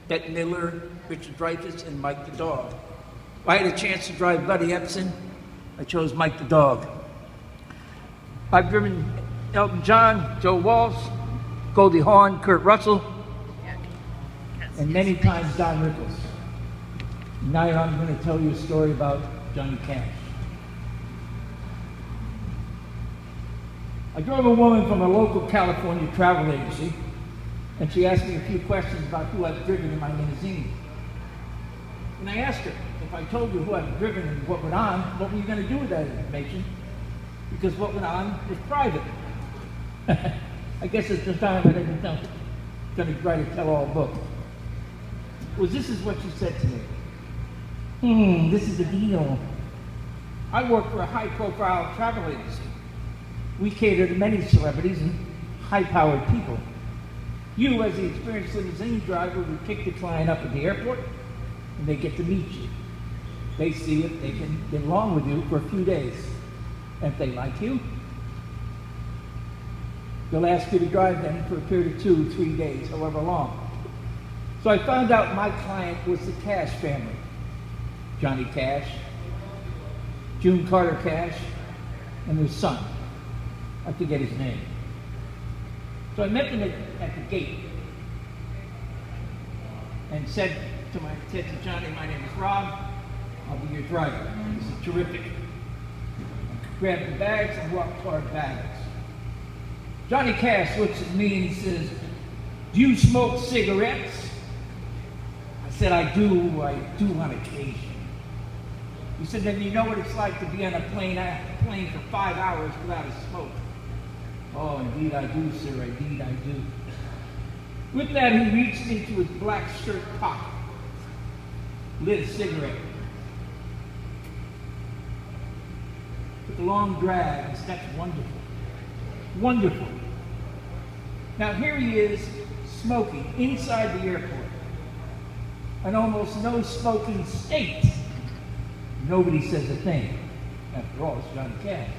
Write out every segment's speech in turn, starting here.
Bette Midler, Richard Dreyfuss, and Mike the Dog. If I had a chance to drive Buddy Epson, I chose Mike the Dog. I've driven Elton John, Joe Walsh, Goldie Hawn, Kurt Russell, and many times Don Rickles. Now I'm going to tell you a story about Johnny Cash. I drove a woman from a local California travel agency, and she asked me a few questions about who I've driven in my limousine. And I asked her, if I told you who I've driven and what went on, what were you going to do with that information? Because what went on was private. I guess at the time I didn't know. Going to write a tell-all book. Well, this is what she said to me. This is the deal. I work for a high-profile travel agency. We cater to many celebrities and high-powered people. You, as the experienced limousine driver, would pick the client up at the airport, and they get to meet you. They see if they can get along with you for a few days. And if they like you, they'll ask you to drive them for a period of 2, 3 days, however long. So I found out my client was the Cash family. Johnny Cash, June Carter Cash, and their son. I forget his name. So I met them at the gate and said to Johnny, my name is Rob, I'll be your driver. This is terrific. Grabbed the bags and walked toward bags. Johnny Cash looks at me and he says, do you smoke cigarettes? I said, I do on occasion. He said, then you know what it's like to be on a plane for 5 hours without a smoke. Oh, indeed I do, sir, indeed I do. With that, he reached into his black shirt pocket, lit a cigarette, took a long drag, and said, that's wonderful, wonderful. Now here he is, smoking inside the airport, an almost no smoking state. Nobody says a thing. After all, it's Johnny Cash.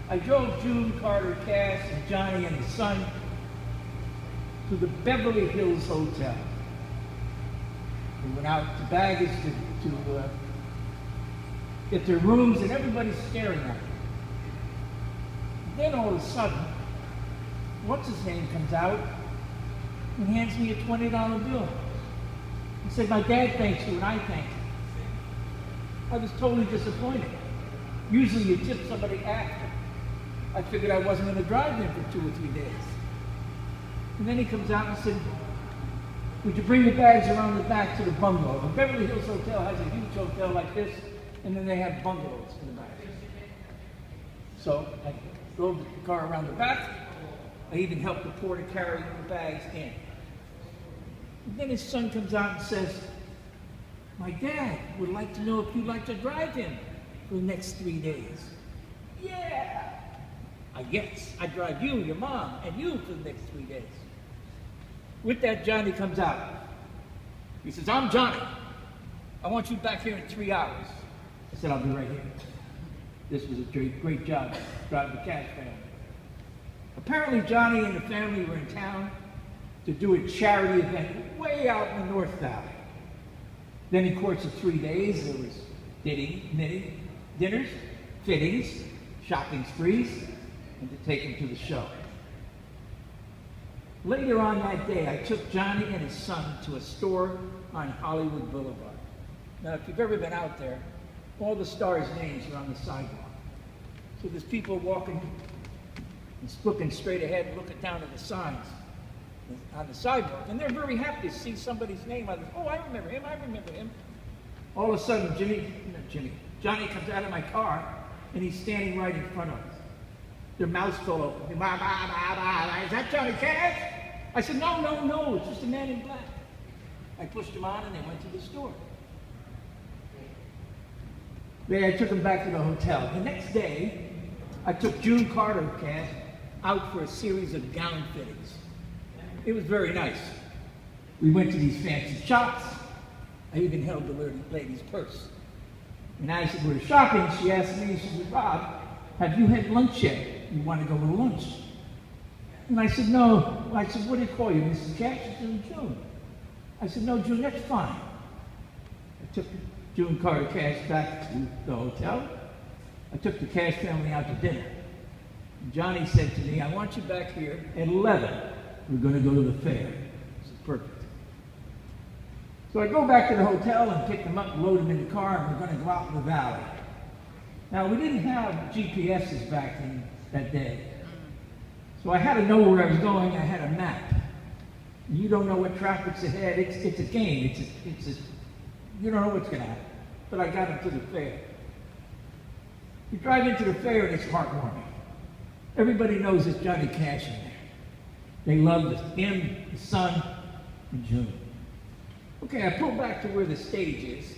I drove June Carter Cash and Johnny and his son to the Beverly Hills Hotel. We went out to baggage to get their rooms, and everybody's staring at them. Then all of a sudden, what's his name comes out and hands me a $20 bill. He said, my dad thanks you and I thank you. I was totally disappointed. Usually you tip somebody after. I figured I wasn't going to drive them for 2 or 3 days. And then he comes out and said, would you bring the bags around the back to the bungalow? The Beverly Hills Hotel has a huge hotel like this, and then they have bungalows in the back. So I drove the car around the back. I even helped the porter carry the bags in. And then his son comes out and says, my dad would like to know if you'd like to drive him for the next 3 days. Yeah! I guess I'd drive you, your mom, and you for the next 3 days. With that, Johnny comes out. He says, I'm Johnny. I want you back here in 3 hours. I said, I'll be right here. This was a great job, driving the Cash family. Apparently, Johnny and the family were in town to do a charity event way out in the North Valley. Then, in the course of 3 days, there was knitting, dinners, fittings, shopping sprees, and to take him to the show. Later on that day, I took Johnny and his son to a store on Hollywood Boulevard. Now, if you've ever been out there, all the stars' names are on the sidewalk. So there's people walking and looking straight ahead, looking down at the signs on the sidewalk, and they're very happy to see somebody's name on the, oh, I remember him, I remember him. All of a sudden, Johnny comes out of my car, and he's standing right in front of us. Their mouths full open. Is that Johnny Cash? I said, no, it's just a man in black. I pushed him on, and they went to the store. Then I took him back to the hotel. The next day, I took June Carter Cash out for a series of gown fittings. It was very nice. We went to these fancy shops. I even held the lady's purse. And I said, we're shopping. She asked me, she said, Rob, have you had lunch yet? You want to go to lunch? And I said, no. I said, what do you call you, Mrs. Cash? She said, June. I said, no, June, that's fine. I took June Carter Cash back to the hotel. I took the Cash family out to dinner. Johnny said to me, I want you back here at 11. We're going to go to the fair. This is perfect. So I go back to the hotel and pick them up and load them in the car, and we're going to go out in the valley. Now, we didn't have GPSs back in that day. So I had to know where I was going. I had a map. You don't know what traffic's ahead. It's a game. You don't know what's going to happen. But I got them to the fair. You drive into the fair, and it's heartwarming. Everybody knows it's Johnny Cash in there. They love him, the sun, and June. Okay, I pull back to where the stage is,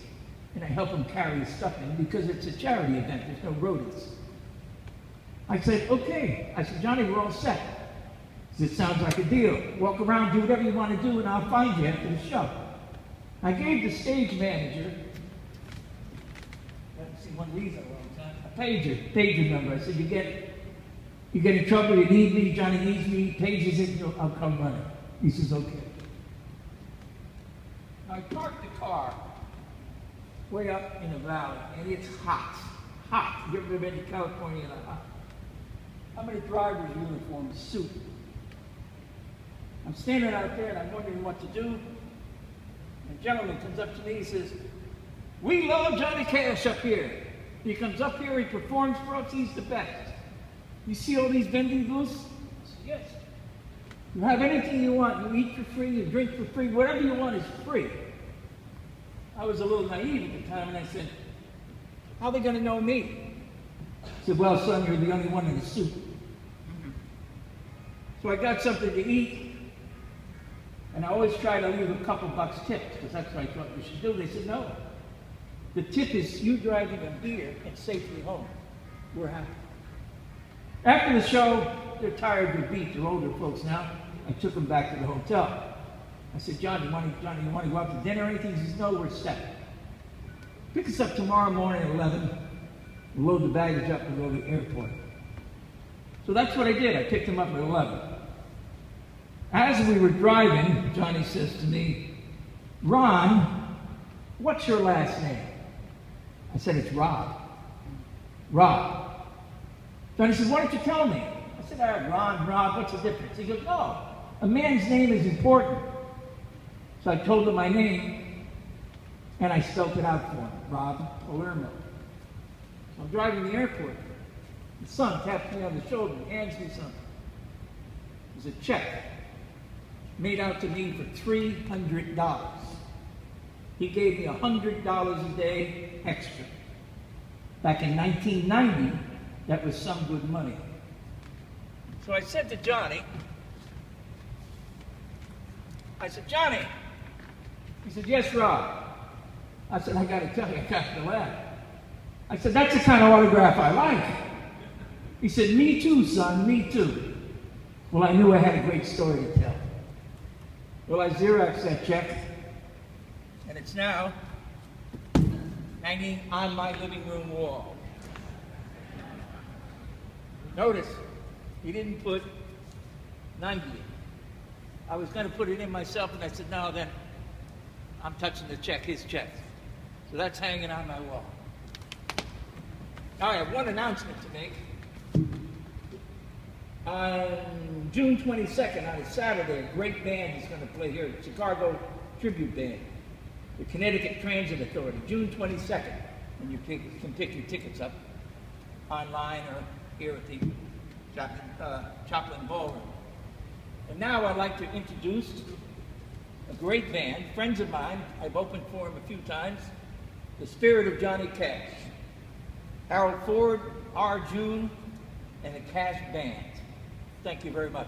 and I help him carry his stuff in because it's a charity event. There's no rodents. I said, okay. I said, Johnny, we're all set. He said, sounds like a deal. Walk around, do whatever you want to do, and I'll find you after the show. I gave the stage manager, I haven't seen one of these in a long time, a pager number. I said, you get in trouble, you need me, Johnny needs me, pages it, I'll come running. He says, okay. I parked the car way up in the valley, and it's hot. Hot. You ever been to California in a hot? How many drivers' uniforms, suit? I'm standing out there, and I'm wondering what to do. And a gentleman comes up to me, he says, we love Johnny Cash up here. He comes up here, he performs for us, he's the best. You see all these vending booths? I said, yes. You have anything you want. You eat for free, you drink for free, whatever you want is free. I was a little naive at the time, and I said, how are they going to know me? He said, well, son, you're the only one in the suit. So I got something to eat, and I always try to leave a couple bucks tipped, because that's what I thought we should do. They said, no. The tip is you driving a beer and safely home. We're happy. After the show, they're tired, they're beat, they're older folks now. I took them back to the hotel. I said, Johnny, you want to go out to dinner or anything? He says, no, we're set. Pick us up tomorrow morning at 11. We'll load the baggage up and go to the airport. So that's what I did. I picked him up at 11. As we were driving, Johnny says to me, Ron, what's your last name? I said, it's Rob. Rob. Johnny says, why don't you tell me? I said, Rob, what's the difference? He goes, no, a man's name is important. So I told him my name, and I spelled it out for him, Rob Palermo. So I'm driving to the airport. The son taps me on the shoulder and hands me something. It was a check made out to me for $300. He gave me $100 a day extra. Back in 1990, that was some good money. So I said to Johnny, Johnny. He said, yes, Rob. I said, I got to tell you, I got to laugh. I said, that's the kind of autograph I like. He said, me too, son, me too. Well, I knew I had a great story to tell. Well, I Xeroxed that check, and it's now hanging on my living room wall. Notice, he didn't put 90. I was going to put it in myself, and I said, no, then I'm touching the check, his check. So that's hanging on my wall. Now I have one announcement to make. On June 22nd, on a Saturday, a great band is going to play here, the Chicago Tribute Band, the Connecticut Transit Authority, June 22nd. And you can pick your tickets up online or here at the Chaplin Ballroom. And now I'd like to introduce a great band, friends of mine. I've opened for them a few times. The Spirit of Johnny Cash. Harold Ford, R. June, and the Cash Band. Thank you very much.